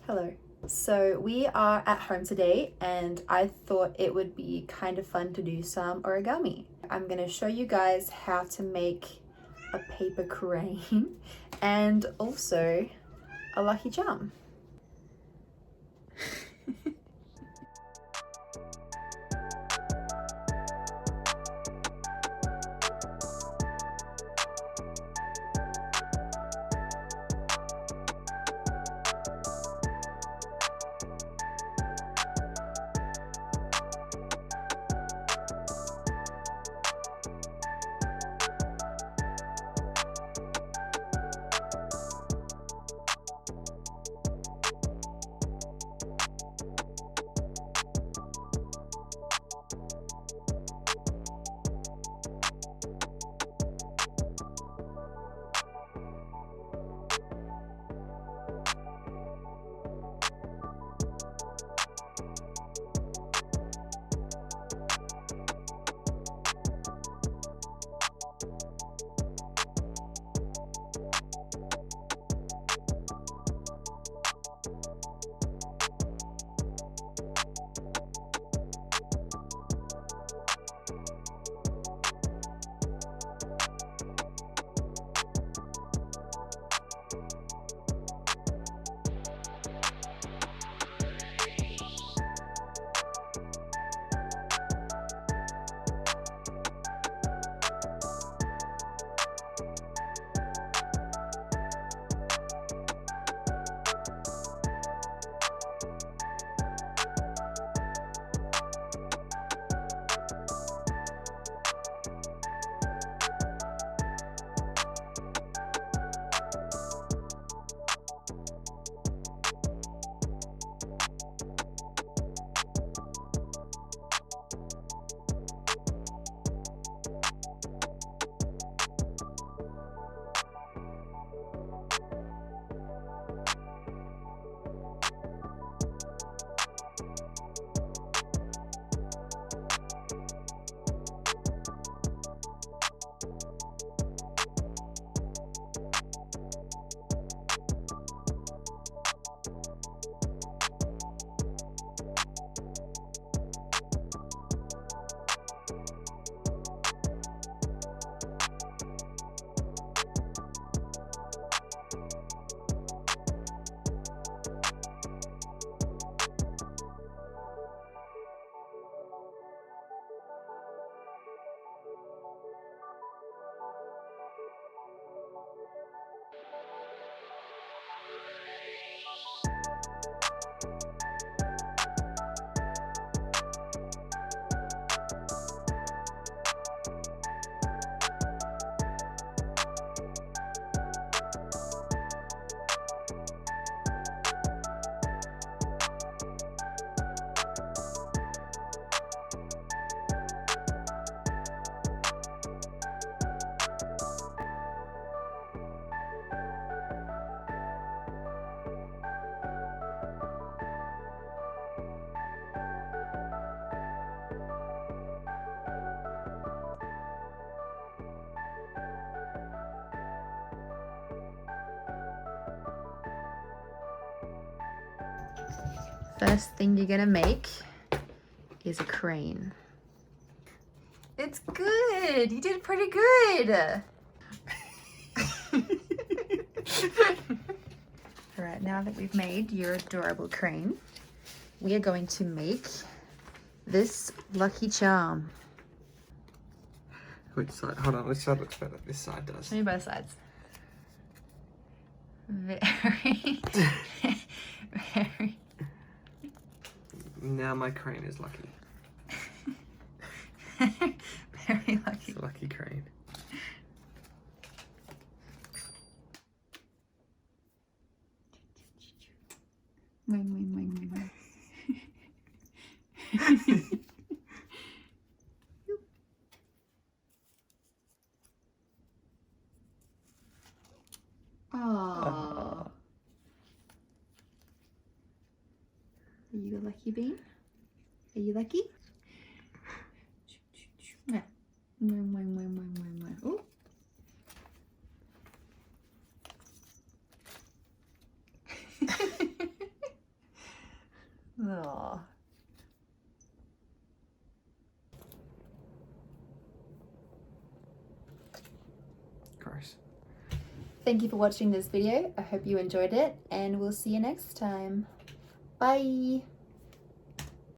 Hello. So we are at home today and I thought it would be kind of fun to do some origami. I'm going to show you guys how to make a paper crane and also a lucky charm. First thing you're gonna make is a crane. It's good! You did pretty good! Alright, now that we've made your adorable crane, we are going to make this lucky charm. Which side? Hold on, which side looks better? This side does. Show me both sides. Very, very. Now my crane is lucky. Very lucky. It's a lucky crane. Wing, wing, wing, wing, wing. Aww. Are you a lucky bean? Are you lucky? Yeah. Wing, wing, wing, wing, wing, wing. Ooh. Aw. Gross. Thank you for watching this video. I hope you enjoyed it, and we'll see you next time. Bye!